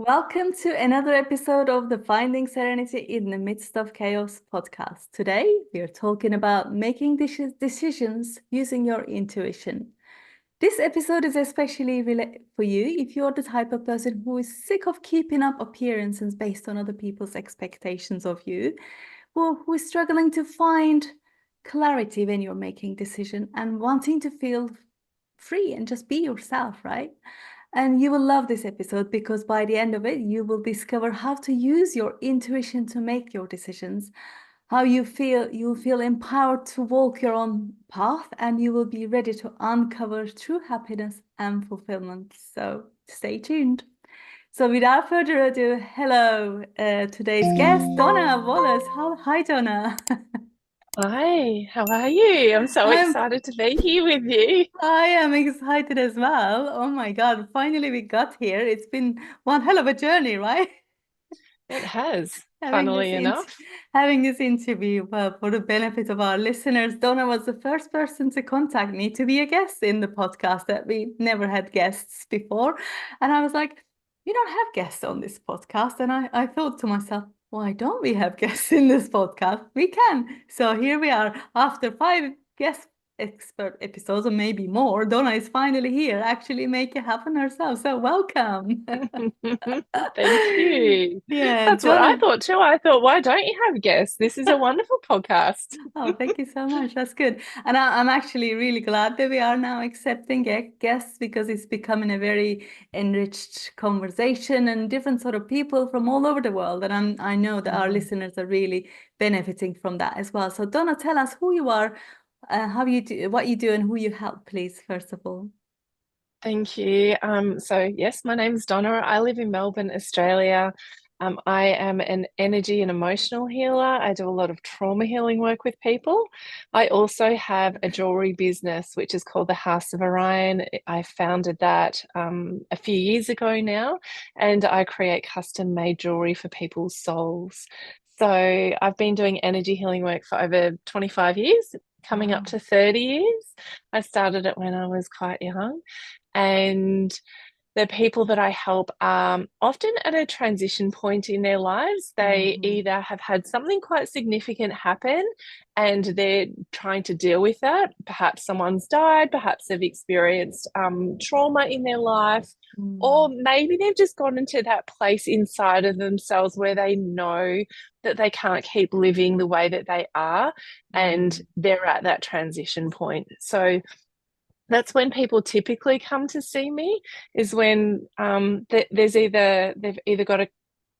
Welcome to another episode of the Finding Serenity in the Midst of Chaos podcast. Today, we are talking about making decisions using your intuition. This episode is especially for you if you're the type of person who is sick of keeping up appearances based on other people's expectations of you, or who is struggling to find clarity when you're making decision and wanting to feel free and just be yourself, right? And you will love this episode because by the end of it, you will discover how to use your intuition to make your decisions, how you'll feel empowered to walk your own path, and you will be ready to uncover true happiness and fulfillment. So stay tuned. So without further ado, hello, today's guest, Donna Wallace. Hi, Donna. Hi, how are you? I'm so I'm excited to be here with you. I am excited as well. Oh my God, finally we got here. It's been one hell of a journey, right? It has, Having this funnily in enough. having this interview for the benefit of our listeners. Donna was the first person to contact me to be a guest in the podcast that we never had guests before. And I was like, we don't have guests on this podcast. And I thought to myself, why don't we have guests in this podcast? We can. So here we are after five guest expert episodes, or maybe more. Donna is finally here, actually make it happen herself. So welcome. Thank you. Yeah, That's what I Donna. thought too. I thought, why don't you have guests? This is a wonderful podcast. Oh, thank you so much. That's good. And I'm actually really glad that we are now accepting guests because it's becoming a very enriched conversation and different sort of people from all over the world. And I know that our Mhm. listeners are really benefiting from that as well. So Donna, tell us who you are, how you do, what you do, and who you help, please, first of all. Thank you. So yes, my name is Donna. I live in Melbourne, Australia. I am an energy and emotional healer. I do a lot of trauma healing work with people. I also have a jewelry business, which is called the House of Orion. I founded that a few years ago now, and I create custom made jewelry for people's souls. So I've been doing energy healing work for over 25 years, coming up Wow. to 30 years. I started it when I was quite young. And the people that I help are often at a transition point in their lives. They Mhm. either have had something quite significant happen and they're trying to deal with that. Perhaps someone's died, perhaps they've experienced trauma in their life, or Mm. maybe they've just gone into that place inside of themselves where they know that they can't keep living the way that they are and Mm. they're at that transition point. So, that's when people typically come to see me is when they've either got a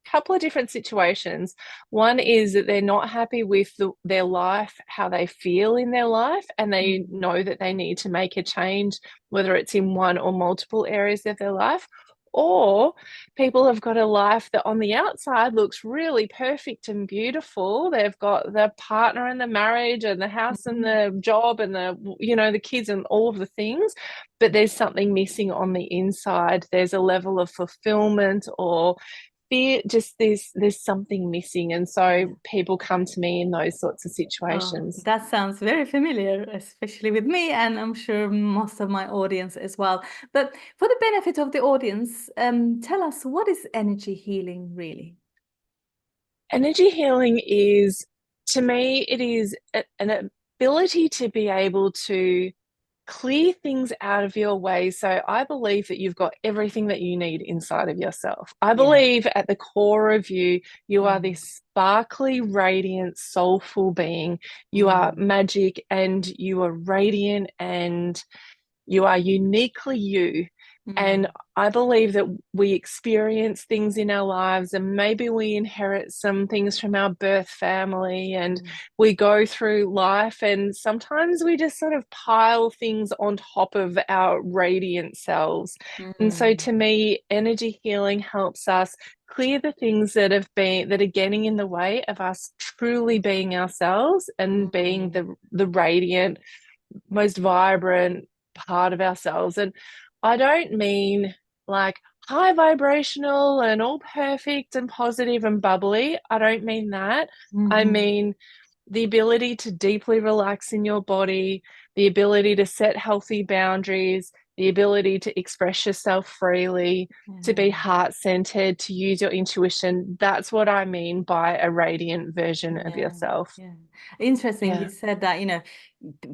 couple of different situations. One is that they're not happy with their life, how they feel in their life, and they Mm. know that they need to make a change, whether it's in one or multiple areas of their life. Or people have got a life that on the outside looks really perfect and beautiful. They've got the partner and the marriage and the house and Mhm. the job and the kids and all of the things, but there's something missing on the inside. There's a level of fulfillment or fear, just there's something missing. And so people come to me in those sorts of Oh, situations. that sounds very familiar, especially with me, and I'm sure most of my audience as well. But for the benefit of the audience, tell us, what is energy healing really? Energy healing is, to me, it is an ability to be able to clear things out of your way. So I believe that you've got everything that you need inside of yourself. I Yeah. believe at the core of you, you are Mm. this sparkly, radiant, soulful being. You are Mm. magic and you are radiant and you are uniquely you. And Mm. I believe that we experience things in our lives, and maybe we inherit some things from our birth family, and Mm. we go through life, and sometimes we just sort of pile things on top of our radiant selves. And so, Mm. to me, energy healing helps us clear the things that are getting in the way of us truly being ourselves and being Mm. the radiant, most vibrant part of ourselves. And I don't mean like high vibrational and all perfect and positive and bubbly. I don't mean that. I Mhm. mean the ability to deeply relax in your body, the ability to set healthy boundaries, the ability to express yourself freely, to be Yeah. heart-centered, to use your intuition. That's what I mean by a radiant version of Yeah, yourself. yeah. Interesting. You Yeah. said that,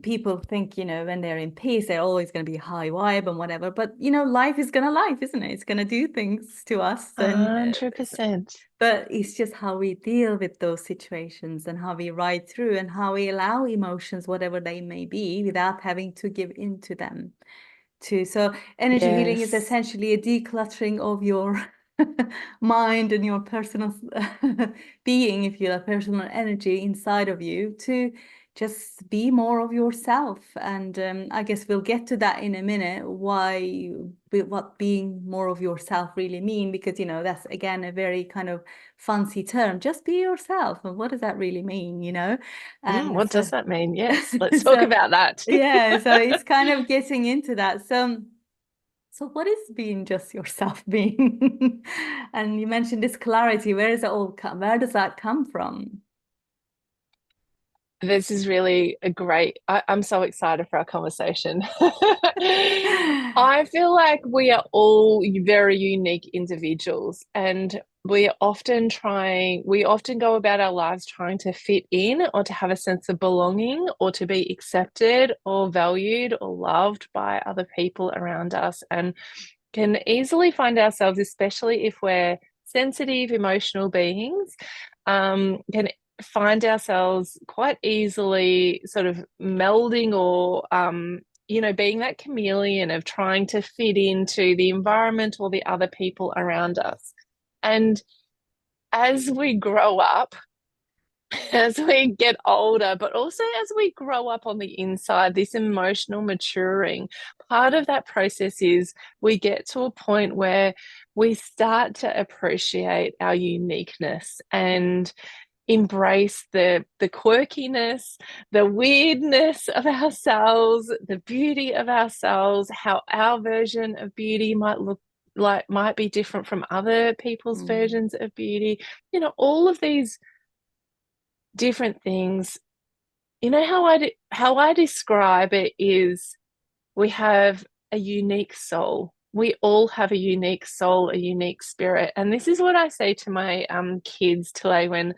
people think, when they're in peace, they're always going to be high vibe and whatever. But, life is going to life, isn't it? It's going to do things to us. And 100%. but it's just how we deal with those situations and how we ride through and how we allow emotions, whatever they may be, without having to give in to them. So energy healing is Yes. essentially a decluttering of your mind and your personal being, if you like, personal energy inside of you to just be more of yourself. And I guess we'll get to that in a minute, what being more of yourself really mean, because that's again a very kind of fancy term. Just be yourself. And what does that really mean? And What so does that mean? Yes, let's talk so about that. yeah, so it's kind of getting into that. So what is being just yourself being? And you mentioned this clarity. Where does that come from? This is really a great, I'm so excited for our conversation. I feel like we are all very unique individuals, and we often go about our lives trying to fit in or to have a sense of belonging or to be accepted or valued or loved by other people around us, and can easily find ourselves, especially if we're sensitive, emotional beings, can find ourselves quite easily sort of melding or being that chameleon of trying to fit into the environment or the other people around us. And as we grow up, as we get older, but also as we grow up on the inside, this emotional maturing, part of that process is we get to a point where we start to appreciate our uniqueness and embrace the quirkiness, the weirdness of ourselves, the beauty of ourselves, how our version of beauty might be different from other people's Mm, versions of beauty. All of these different things. How I describe it is we have a unique soul. We all have a unique soul, a unique spirit. And this is what I say to my kids today when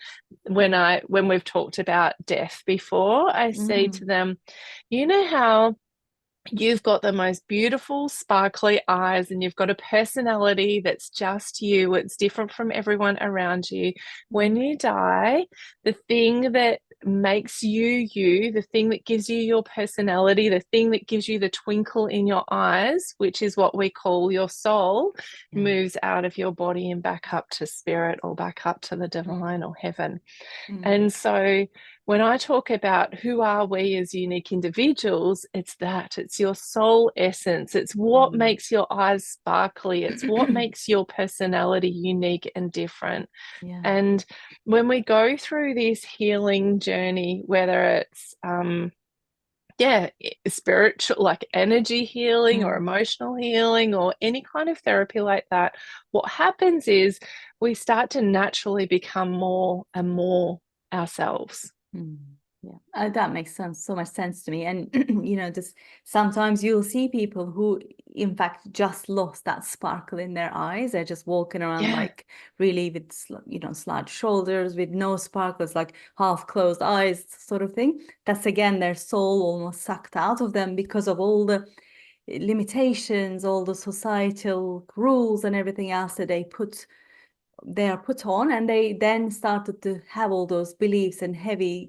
we've talked about death before. I say to mm, them, how you've got the most beautiful, sparkly eyes, and you've got a personality that's just you. It's different from everyone around you. When mm, you die, the thing that makes you you, the thing that gives you your personality, the thing that gives you the twinkle in your eyes, which is what we call your soul, yeah. moves out of your body and back up to spirit or back up to the divine Mm, or heaven. mm, And so when I talk about who are we as unique individuals, it's your soul essence. It's what mm. makes your eyes sparkly. It's what makes your personality unique and different. Yeah. And when we go through this healing journey, whether it's spiritual, like energy healing or Mm, emotional healing or any kind of therapy like that, what happens is we start to naturally become more and more ourselves. mm. Yeah, that makes so much sense to me. And just sometimes you'll see people who, in fact, just lost that sparkle in their eyes. They're just walking around Yeah. like really with, slouched shoulders, with no sparkles, like half closed eyes, sort of thing. That's again their soul almost sucked out of them because of all the limitations, all the societal rules and everything else that they are put on, and they then started to have all those beliefs and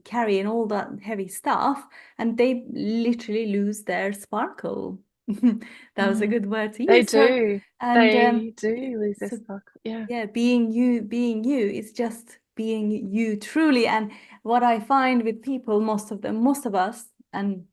carrying all that heavy stuff, and they literally lose their sparkle. That was a Mm. good word to They use. do. And They do lose their so sparkle. Yeah. yeah, being you is just being you truly. And what I find with people, most of us, and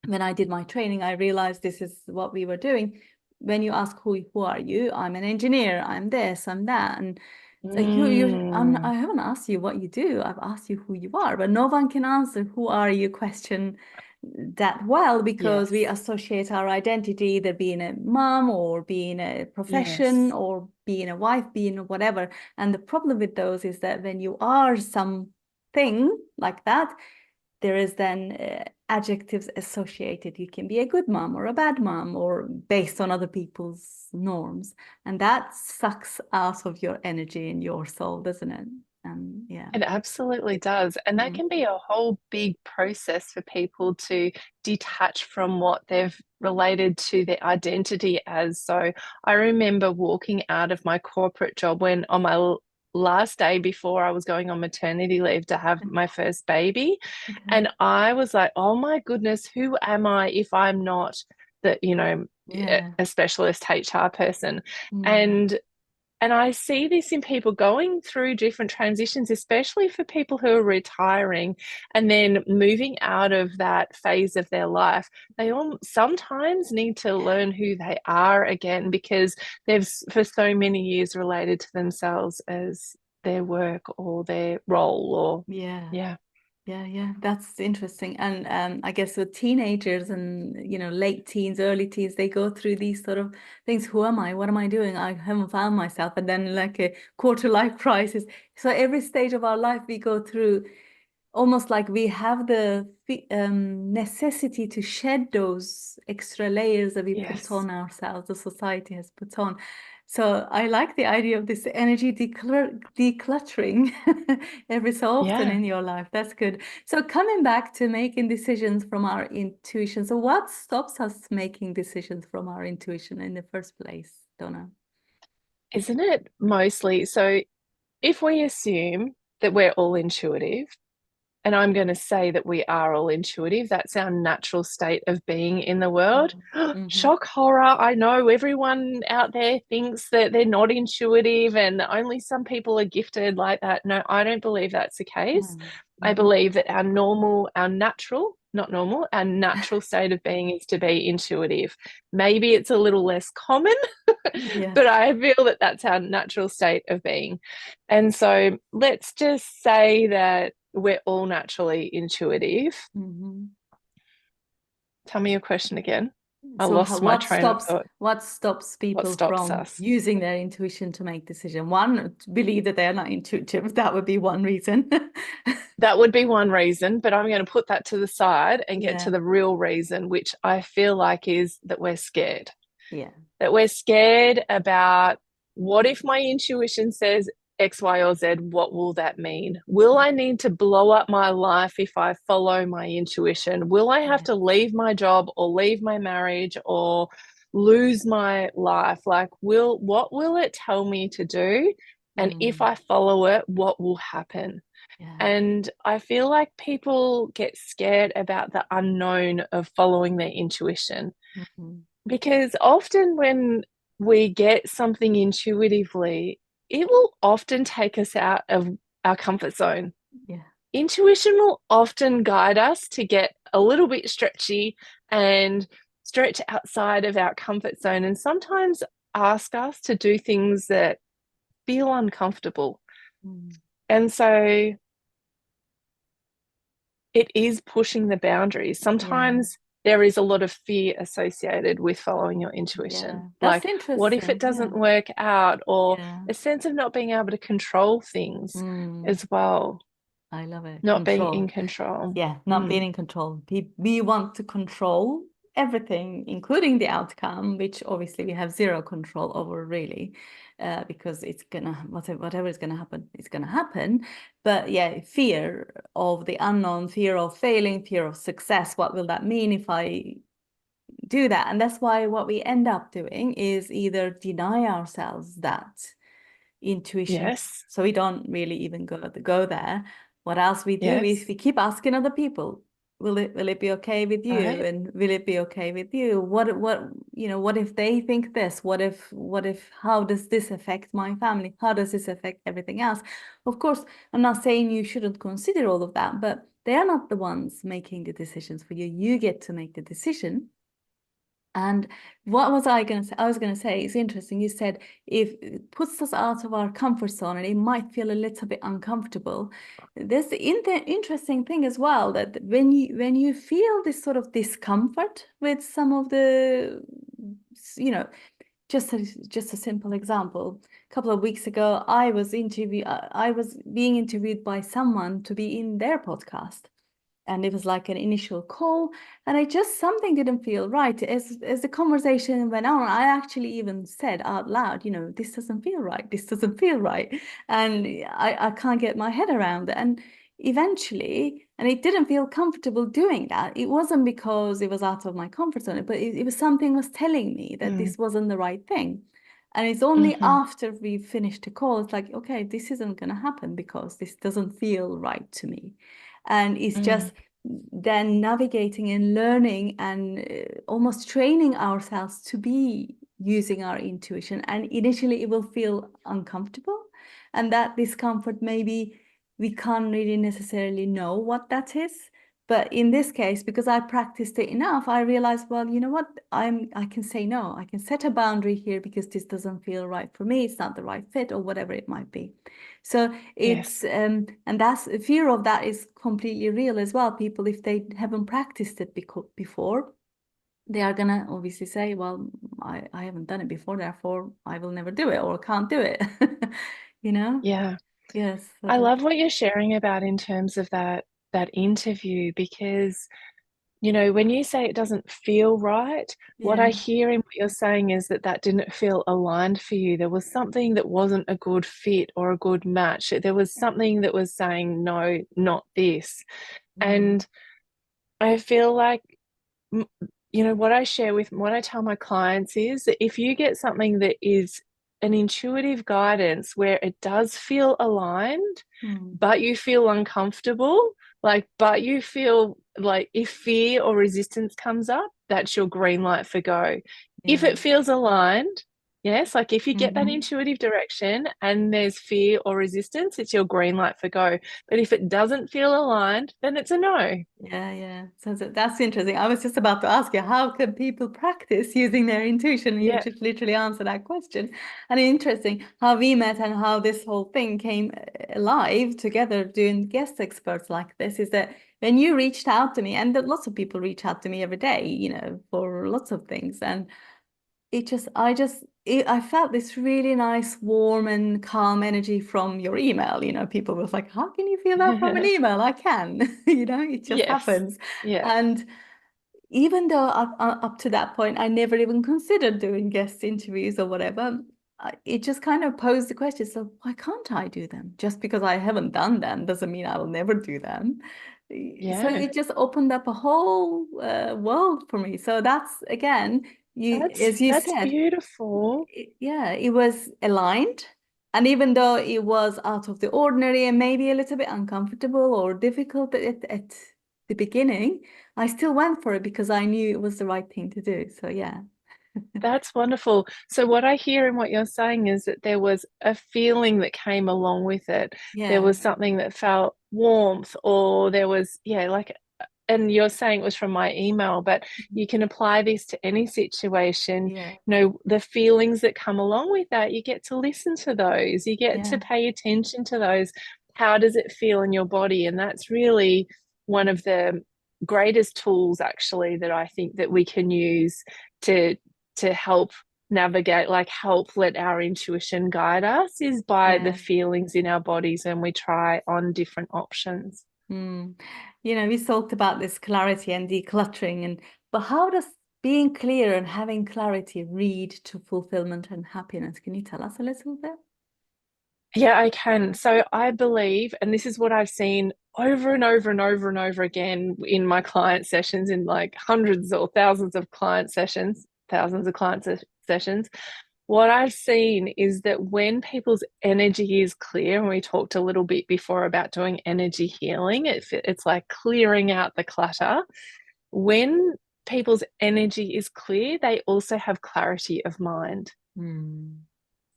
when I did my training, I realized this is what we were doing. When you ask who are you, I'm an engineer, I'm this, I'm that, and it's like Mm. I haven't asked you what you do. I've asked you who you are, but no one can answer who are you question that well, because we Yes. associate our identity either being a mom or being a profession Yes. or being a wife, being whatever. And the problem with those is that when you are something like that, there is then adjectives associated. You can be a good mom or a bad mom, or based on other people's norms, and that sucks out of your energy and your soul, doesn't it? Yeah. It absolutely does. And that Mm. can be a whole big process for people to detach from what they've related to their identity as. So I remember walking out of my corporate job when on my last day before I was going on maternity leave to have my first baby. Okay. And I was like, oh my goodness, who am I if I'm not the, Yeah. a specialist HR person? Mm. And I see this in people going through different transitions, especially for people who are retiring and then moving out of that phase of their life. They all sometimes need to learn who they are again because they've for so many years related to themselves as their work or their role or Yeah. yeah. Yeah, that's interesting. And I guess with teenagers and, late teens, early teens, they go through these sort of things. Who am I? What am I doing? I haven't found myself. And then like a quarter life crisis. So every stage of our life we go through, almost like we have the necessity to shed those extra layers that we put Yes. on ourselves, the society has put on. So I like the idea of this energy decluttering every so often Yeah. in your life. That's good. So coming back to making decisions from our intuition. So what stops us making decisions from our intuition in the first place, Donna? Isn't it mostly so if we assume that we're all intuitive, and I'm going to say that we are all intuitive. That's our natural state of being in the world. Mm-hmm. Shock horror. I know everyone out there thinks that they're not intuitive and only some people are gifted like that. No, I don't believe that's the case. I Mm-hmm. believe that our natural, not normal, our natural state of being is to be intuitive. Maybe it's a little less common, Yeah. but I feel that that's our natural state of being. And so let's just say that we're all naturally intuitive. Mm-hmm. Tell me your question again. I So lost my train of thought. what stops What people stops from us? using their intuition to make decision? One, to believe that they're not intuitive. That would be one reason. That would be one reason, but I'm going to put that to the side and get to Yeah, the real reason, which I feel like is that we're scared. yeah, That we're scared about what if my intuition says X, Y, or Z? What will that mean? Will I need to blow up my life if I follow my intuition? Will I have yeah. to leave my job or leave my marriage or lose my life? Like, what will it tell me to do? And if Mm, I follow it, what will happen? yeah. And I feel like people get scared about the unknown of following their intuition Mhm. because often when we get something intuitively, it will often take us out of our comfort zone. Yeah. Intuition will often guide us to get a little bit stretchy and stretch outside of our comfort zone and sometimes ask us to do things that feel uncomfortable. Mm, And so it is pushing the boundaries. yeah. Sometimes there is a lot of fear associated with following your intuition. Yeah. That's Like, what if it interesting. doesn't Yeah. work out? Or Yeah. a sense of not being able to control things Mm, as well, I love it. not being in Control. control. Yeah, not being Mm. in control. We want to control everything, including the outcome, which obviously we have zero control over, really, because it's gonna whatever is gonna happen, it's gonna happen. But yeah, fear of the unknown, fear of failing, fear of success. What will that mean if I do that? And that's why what we end up doing is either deny ourselves that intuition, Yes, so we don't really even go there. What else we do is yes, we keep asking other people, will it be okay with you, right. and will it be okay with you, what if they think this, what if how does this affect my family, how does this affect everything else? Of course, I'm not saying you shouldn't consider all of that, but they're not the ones making the decisions for you. You get to make the decision. And what was I going to say? I was going to say, it's interesting. You said if it puts us out of our comfort zone and it might feel a little bit uncomfortable. There's the interesting thing as well, that when you feel this sort of discomfort with some of the, you know, just a simple example. A couple of weeks ago, I was being interviewed by someone to be in their podcast. and it was like an initial call, and I just something didn't feel right. As the conversation went on, I actually even said out loud, this doesn't feel right, this doesn't feel right, and I can't get my head around it. And eventually, and it didn't feel comfortable doing that. It wasn't because it was out of my comfort zone, but it was something was telling me that Mm. this wasn't the right thing. And it's only Hmm. after we finished the call, it's like, okay, this isn't going to happen because this doesn't feel right to me. And it's Mm. just then navigating and learning and almost training ourselves to be using our intuition. And initially, it will feel uncomfortable. And that discomfort, maybe we can't really necessarily know what that is. But in this case, because I practiced it enough, I realized, well, you know what? I can say no. I can set a boundary here because this doesn't feel right for me. It's not the right fit or whatever it might be. So it's Yes. and that's fear of that is completely real as well. People, if they haven't practiced it before, they are gonna obviously say, well, I haven't done it before, therefore I will never do it or can't do it. You know? Yeah. Yes. So I that, love what you're sharing about in terms of that interview, because when you say it doesn't feel right, what yeah. I hear in what you're saying is that that didn't feel aligned for you. There was something that wasn't a good fit or a good match. There was something that was saying, no, not this. Mm, And I feel like, m- what I share with, what I tell my clients is that if you get something that is an intuitive guidance where it does feel aligned, mm, but you feel uncomfortable, but you feel like if fear or resistance comes up, that's your green light for go. If yeah. it feels aligned, yes, like if you get that Hmm. intuitive direction and there's fear or resistance, it's your green light for go. But if it doesn't feel aligned, then it's a no. Yeah, yeah. So that's interesting. I was just about to ask you, how can people practice using their intuition? And you Yeah. just literally answered that question. And interesting how we met and how this whole thing came alive together doing guest experts like this is that when you reached out to me, and that lots of people reach out to me every day, for lots of things. And I felt this really nice, warm and calm energy from your email. People was like, how can you feel that from an email? I can, it just Yes. happens. Yeah. And even though up to that point, I never even considered doing guest interviews or whatever, it just kind of posed the question, so why can't I do them? Just because I haven't done them doesn't mean I will never do them. So Yeah. it just opened up a whole world for me. So that's, again, That's as you that's said, beautiful. yeah, it was aligned. And even though it was out of the ordinary and maybe a little bit uncomfortable or difficult at the beginning, I still went for it because I knew it was the right thing to do. So yeah, That's wonderful. So what I hear in what you're saying is that there was a feeling that came along with it. There yeah, was something that felt warmth, or there was, yeah, like, and you're saying it was from my email, but you can apply this to any situation. yeah, The feelings that come along with that, you get to listen to those, you get to yeah, pay attention to those. How does it feel in your body? And that's really one of the greatest tools, actually, that I think that we can use to help navigate, like help let our intuition guide us, is by the yeah. feelings in our bodies, and we try on different options. Mm. We talked about this clarity and decluttering, but how does being clear and having clarity lead to fulfillment and happiness? Can you tell us a little bit? Yeah, I can. So I believe, and this is what I've seen over and over and over and over again in my client sessions, in like hundreds or thousands of client sessions, thousands of sessions. What I've seen is that when people's energy is clear, and we talked a little bit before about doing energy healing, it's like clearing out the clutter. When people's energy is clear, they also have clarity of mind. Mm.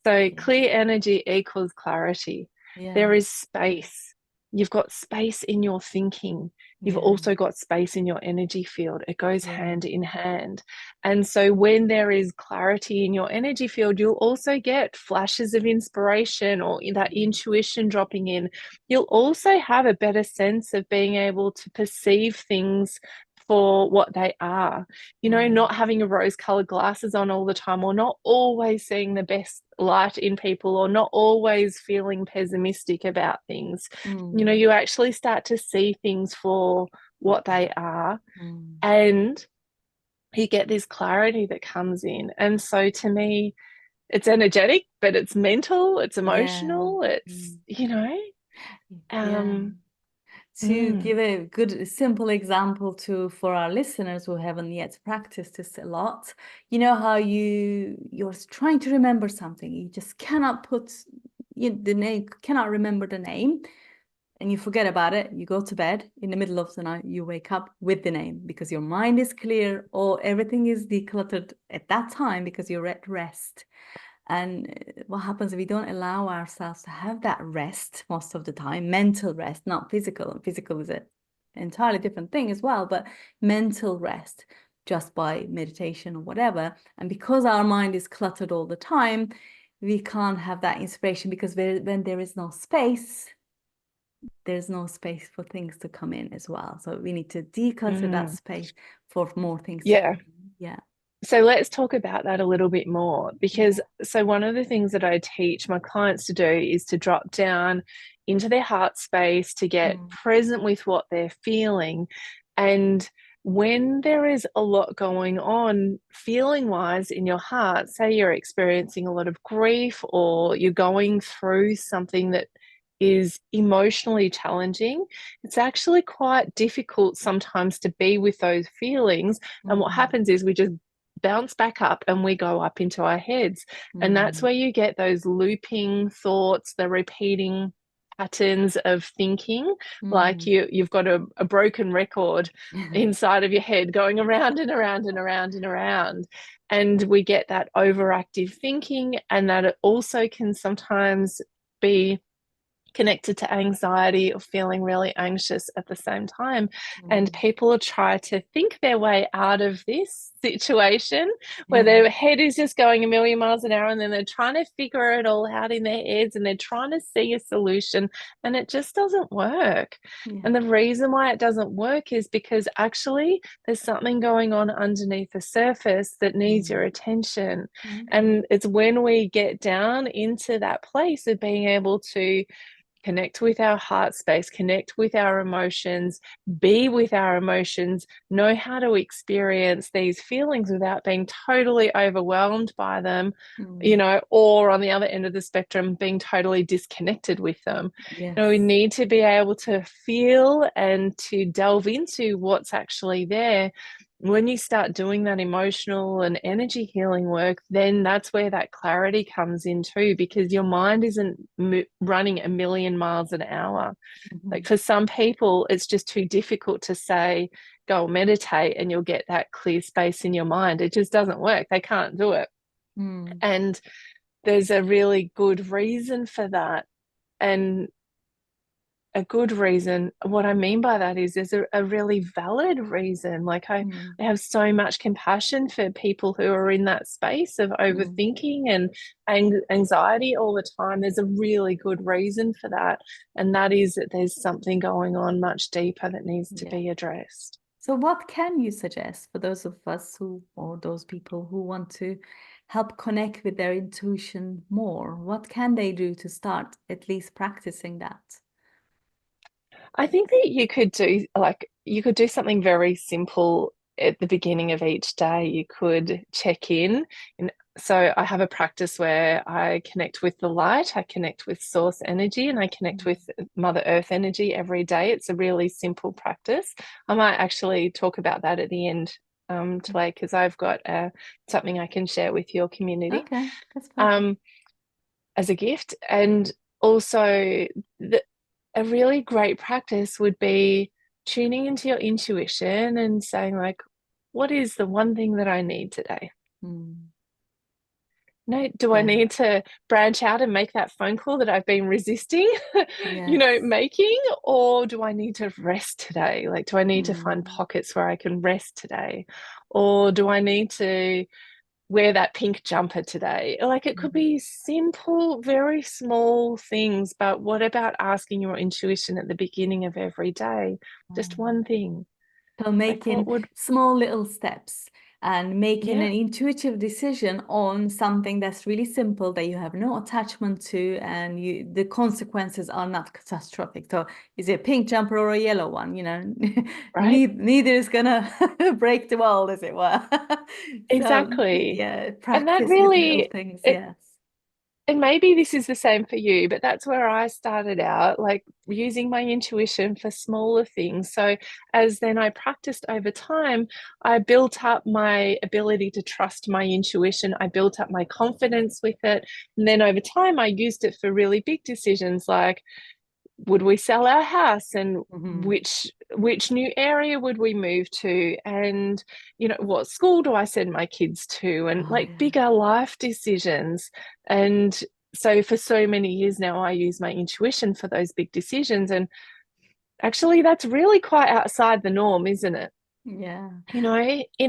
So Yeah, clear energy equals clarity. There yeah, is space. You've got space in your thinking. You've yeah, also got space in your energy field. It goes yeah. hand in hand. And so when there is clarity in your energy field, you'll also get flashes of inspiration or that intuition dropping in. You'll also have a better sense of being able to perceive things for what they are, Mm. not having a rose colored glasses on all the time, or not always seeing the best light in people, or not always feeling pessimistic about things. Mm. You actually start to see things for what they are, Mm. and you get this clarity that comes in. And so to me, it's energetic, but it's mental, it's Yeah. emotional, it's, Mm. Yeah. um, To mm, give a good simple example to for our listeners who haven't yet practiced this a lot, you know how you're trying to remember something, you just cannot put the name, cannot remember the name, and you forget about it. You go to bed in the middle of the night, you wake up with the name because your mind is clear or everything is decluttered at that time because you're at rest. And what happens if we don't allow ourselves to have that rest most of the time, mental rest, not physical. Physical is an entirely different thing as well, but mental rest just by meditation or whatever. And because our mind is cluttered all the time, we can't have that inspiration because when there is no space, there's no space for things to come in as well. So we need to declutter that mm, space for more things to yeah. come in. Yeah. So let's talk about that a little bit more Yeah. because so one of the things that I teach my clients to do is to drop down into their heart space to get Mm. present with what they're feeling. And when there is a lot going on feeling wise in your heart, say you're experiencing a lot of grief or you're going through something that is emotionally challenging, it's actually quite difficult sometimes to be with those feelings. And what Mm. happens is we just bounce back up and we go up into our heads. And that's Mm. where you get those looping thoughts, the repeating patterns of thinking, like Mm. you've got a broken record inside of your head going around and around and around and around. And we get that overactive thinking, and that it also can sometimes be connected to anxiety or feeling really anxious at the same time. And Mm. people try to think their way out of this situation where Yeah. their head is just going a million miles an hour and then they're trying to figure it all out in their heads and they're trying to see a solution and it just doesn't work. Yeah. And the reason why it doesn't work is because actually there's something going on underneath the surface that needs your Mm. attention. Okay. And it's when we get down into that place of being able to connect with our heart space, connect with our emotions, be with our emotions, know how to experience these feelings without being totally overwhelmed by them, Mm. or on the other end of the spectrum, being totally disconnected with them. We Yes. need to be able to feel and to delve into what's actually there. When you start doing that emotional and energy healing work, then that's where that clarity comes in too, because your mind isn't running a million miles an hour. Like Mhm. for some people, it's just too difficult to say, go meditate and you'll get that clear space in your mind. It just doesn't work. They can't do it. Mm. And there's a really good reason for that. And a good reason. What I mean by that is there's a really valid reason. Like Mm. I have so much compassion for people who are in that space of Mm. overthinking and anxiety all the time. There's a really good reason for that. And that is that there's something going on much deeper that needs to Yeah. be addressed. So what can you suggest for those of us who, or those people who want to help connect with their intuition more? What can they do to start at least practicing that? I think that you could do something very simple at the beginning of each day. You could check in. And so I have a practice where I connect with the light, I connect with source energy, and I connect Mm. with Mother Earth energy every day. It's a really simple practice. I might actually talk about that at the end today because I've got something I can share with your community. Okay, that's perfect. Um, as a gift. And also, a really great practice would be tuning into your intuition and saying, like, what is the one thing that I need today? Mm. No, do I Yeah. need to branch out and make that phone call that I've been resisting, Yes. making? Or do I need to rest today? Like, do I need to find Mm. pockets where I can rest today? Or do I need to wear that pink jumper today? Like it could Mm. be simple, very small things, but what about asking your intuition at the beginning of every day? Just Mm. one thing. So Like what making would, small little steps. and making Yeah. an intuitive decision on something that's really simple that you have no attachment to, and the consequences are not catastrophic. So is it a pink jumper or a yellow one? Right. Neither is gonna break the world, as it were. So Exactly. yeah, And that practice with little really, things. it, Yes. and maybe this is the same for you, but that's where I started out, like using my intuition for smaller things. So as then I practiced over time, I built up my ability to trust my intuition. I built up my confidence with it. And then over time, I used it for really big decisions like, would we sell our house, and Hmm. which new area would we move to, and what school do I send my kids to, and Oh like yeah. bigger life decisions. And so for so many years now I use my intuition for those big decisions, and actually that's really quite outside the norm, isn't it? Yeah. In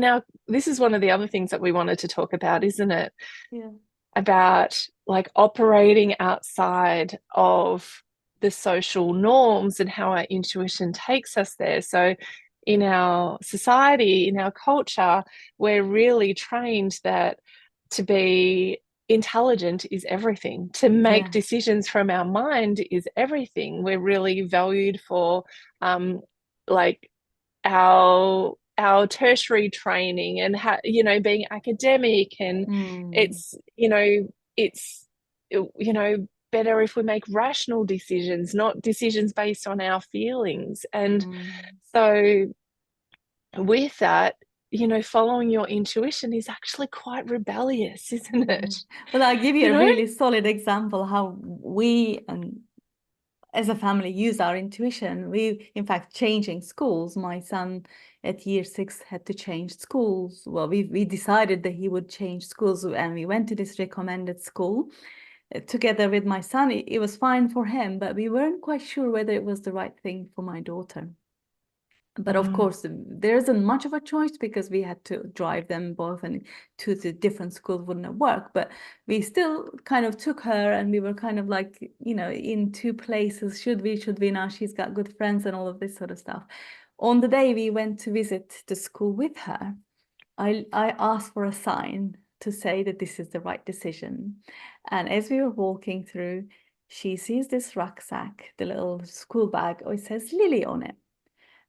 our This is one of the other things that we wanted to talk about, isn't it? Yeah. About like operating outside of the social norms and how our intuition takes us there. So, in our society, in our culture, we're really trained that to be intelligent is everything, to make Yes. decisions from our mind is everything. We're really valued for um, like our tertiary training, and being academic, and Mm. it's better if we make rational decisions, not decisions based on our feelings. And Mm. so with that, following your intuition is actually quite rebellious, isn't Yeah. it? Well, I'll give you you a know really solid example how we and as a family use our intuition. We, in fact, changing schools. My son at year 6 had to change schools. Well, we decided that he would change schools, and we went to this recommended school together with my son. It was fine for him, but we weren't quite sure whether it was the right thing for my daughter. But of Mm. course, there isn't much of a choice because we had to drive them both, and to the different schools wouldn't have worked. But we still kind of took her, and we were kind of like, in two places. Should we now? She's got good friends and all of this sort of stuff. On the day we went to visit the school with her, I asked for a sign to say that this is the right decision. And as we were walking through, she sees this rucksack, the little school bag. Oh, it says Lily on it.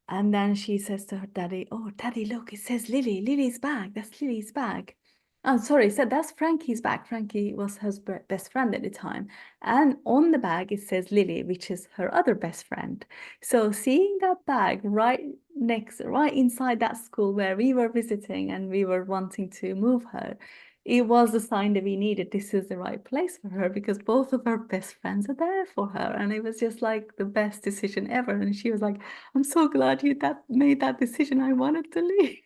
And then she says to her daddy, "Oh, daddy, look, it says Lily, Lily's bag. That's Lily's bag." Oh, sorry, said that's Frankie's bag. Frankie was her best friend at the time. And on the bag, it says Lily, which is her other best friend. So seeing that bag right inside that school where we were visiting and we were wanting to move her, it was a sign that we needed. This is the right place for her because both of her best friends are there for her. And it was just like the best decision ever. And she was like, "I'm so glad you that made that decision. I wanted to leave."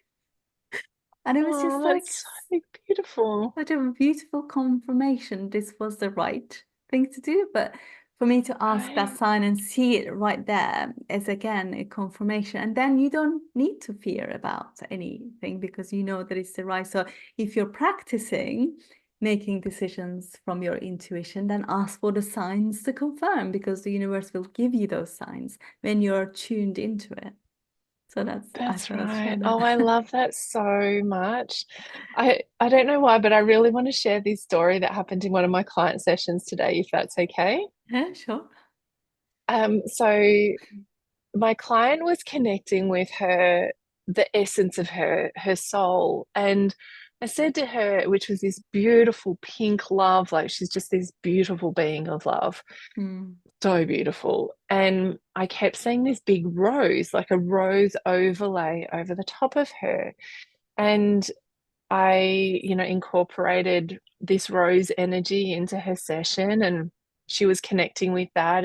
And it was Oh, just like that's so beautiful. such a beautiful confirmation. This was the right thing to do. But for me to ask that Right. sign and see it right there is again a confirmation. And then you don't need to fear about anything because you know that it's the right. So if you're practicing making decisions from your intuition, then ask for the signs to confirm because the universe will give you those signs when you're tuned into it. So I That's thought I'd share right. that. Oh, I love that so much. I don't know why, but I really want to share this story that happened in one of my client sessions today, if that's okay. Yeah, sure. So my client was connecting with the essence of her soul. And I said to her, which was this beautiful pink love, like she's just this beautiful being of love, Mm. so beautiful. And I kept seeing this big rose, like a rose overlay over the top of her. And I, incorporated this rose energy into her session, and she was connecting with that.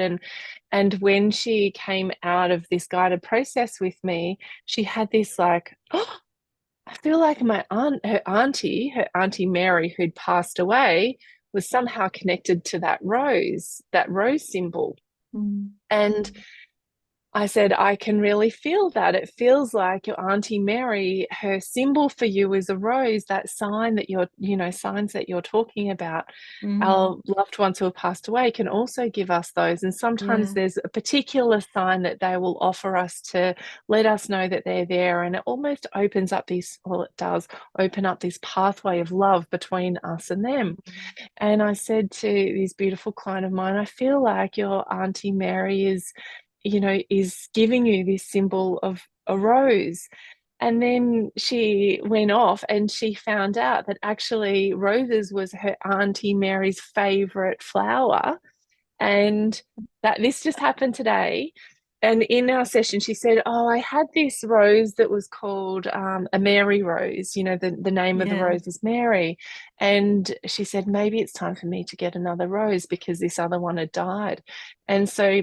And when she came out of this guided process with me, she had this like, oh, I feel like her auntie Mary, who'd passed away, was somehow connected to that rose symbol. Mm. And I said, I can really feel that. It feels like your Auntie Mary, her symbol for you is a rose, that sign that signs that you're talking about. Mm, Our loved ones who have passed away can also give us those. And sometimes yeah. there's a particular sign that they will offer us to let us know that they're there. And it almost opens up this, well, it does open up this pathway of love between us and them. Mm, And I said to this beautiful client of mine, I feel like your Auntie Mary is giving you this symbol of a rose. And then she went off and she found out that actually roses was her Auntie Mary's favorite flower. And that this just happened today. And in our session, she said, "Oh, I had this rose that was called a Mary rose. The name of the yeah. rose is Mary." And she said, "Maybe it's time for me to get another rose because this other one had died." And so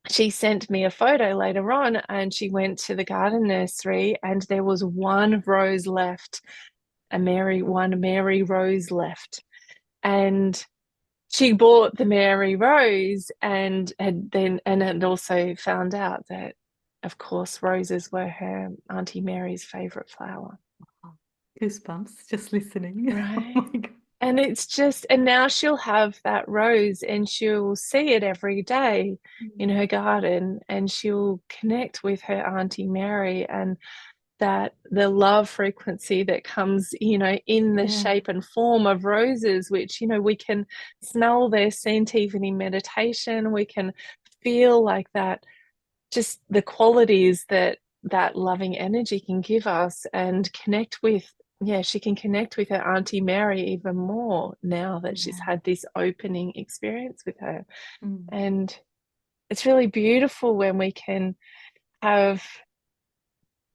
she sent me a photo later on, and she went to the garden nursery and there was one rose left, one Mary rose left. And she bought the Mary rose and had also found out that, of course, roses were her Auntie Mary's favorite flower. Oh, goosebumps just listening. Oh Right. my God. And now she'll have that rose and she'll see it every day in Mm, her garden and she'll connect with her Auntie Mary, and that the love frequency that comes, in the yeah. shape and form of roses, which, we can smell their scent even in meditation. We can feel like that, just the qualities that loving energy can give us and connect with. Yeah, she can connect with her Auntie Mary even more now that she's Yeah. had this opening experience with her. Mm, And it's really beautiful when we can have,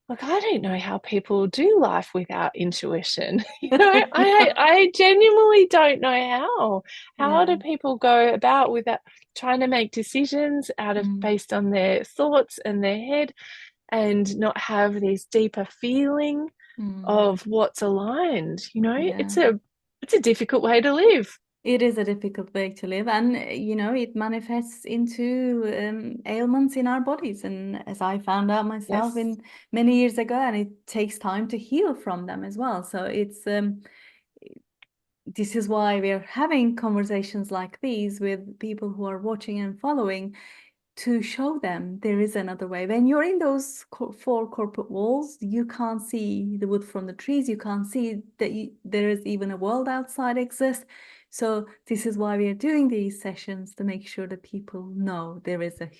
like, I don't know how people do life without intuition. I genuinely don't know how. How yeah. do people go about without trying to make decisions Mm, based on their thoughts and their head and not have this deeper feeling mm, of what's aligned? yeah. It's a difficult way to live. It is a difficult way to live, and it manifests into ailments in our bodies. And as I found out myself Yes. in many years ago, and it takes time to heal from them as well. So this is why we're having conversations like these with people who are watching and following, to show them there is another way. When you're in those four corporate walls, you can't see the wood from the trees. You can't see that there is even a world outside exists. So this is why we are doing these sessions, to make sure that people know there is a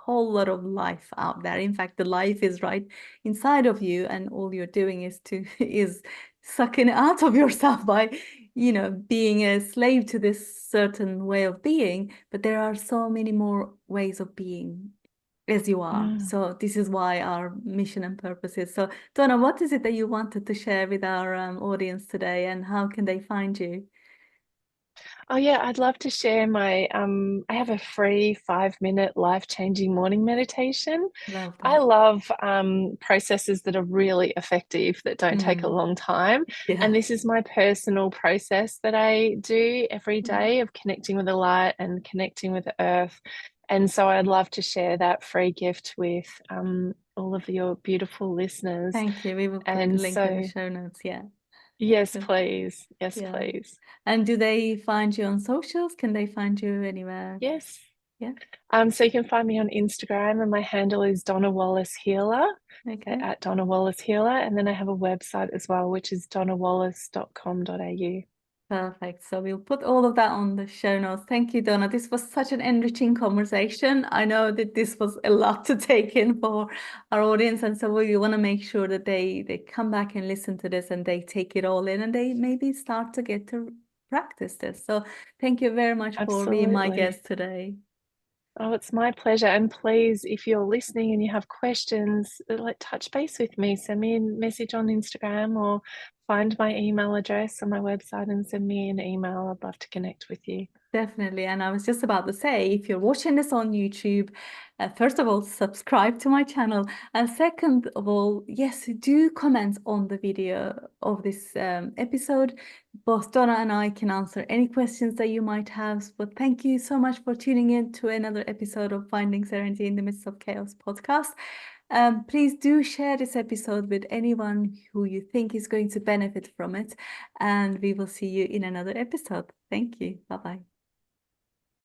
whole lot of life out there. In fact, the life is right inside of you, and all you're doing is to is sucking it out of yourself by being a slave to this certain way of being. But there are so many more ways of being as you are. Mm. So this is why our mission and purpose is. So Donna, what is it that you wanted to share with our audience today, and how can they find you? Oh yeah, I'd love to share I have a free 5-minute life-changing morning meditation. Love I that. love processes that are really effective, that don't take a Mm, long time. yeah. And this is my personal process that I do every Mm. day of connecting with the light and connecting with the earth. And so I'd love to share that free gift with all of your beautiful listeners. Thank you. We will put the And link in the so, show notes. Yeah. yes, So, please. Yes, yeah. please. And do they find you on socials? Can they find you anywhere? Yes. Yeah. So you can find me on Instagram, and my handle is Donna Wallace Healer, so Okay. at Donna Wallace Healer. And then I have a website as well, which is donnawallace.com.au. Perfect. So we'll put all of that on the show notes. Thank you, Donna. This was such an enriching conversation. I know that this was a lot to take in for our audience, and so we want to make sure that they come back and listen to this and they take it all in, and they maybe start to get to practice this. So thank you very much for being my Absolutely. guest today. Oh, it's my pleasure. And please, if you're listening and you have questions, like touch base with me. Send me a message on Instagram or find my email address on my website and send me an email. I'd love to connect with you. Definitely. And I was just about to say, if you're watching this on YouTube, first of all, subscribe to my channel. And second of all, yes, do comment on the video of this episode. Both Donna and I can answer any questions that you might have. But thank you so much for tuning in to another episode of Finding Serenity in the Midst of Chaos podcast. Please do share this episode with anyone who you think is going to benefit from it. And we will see you in another episode. Thank you. Bye-bye.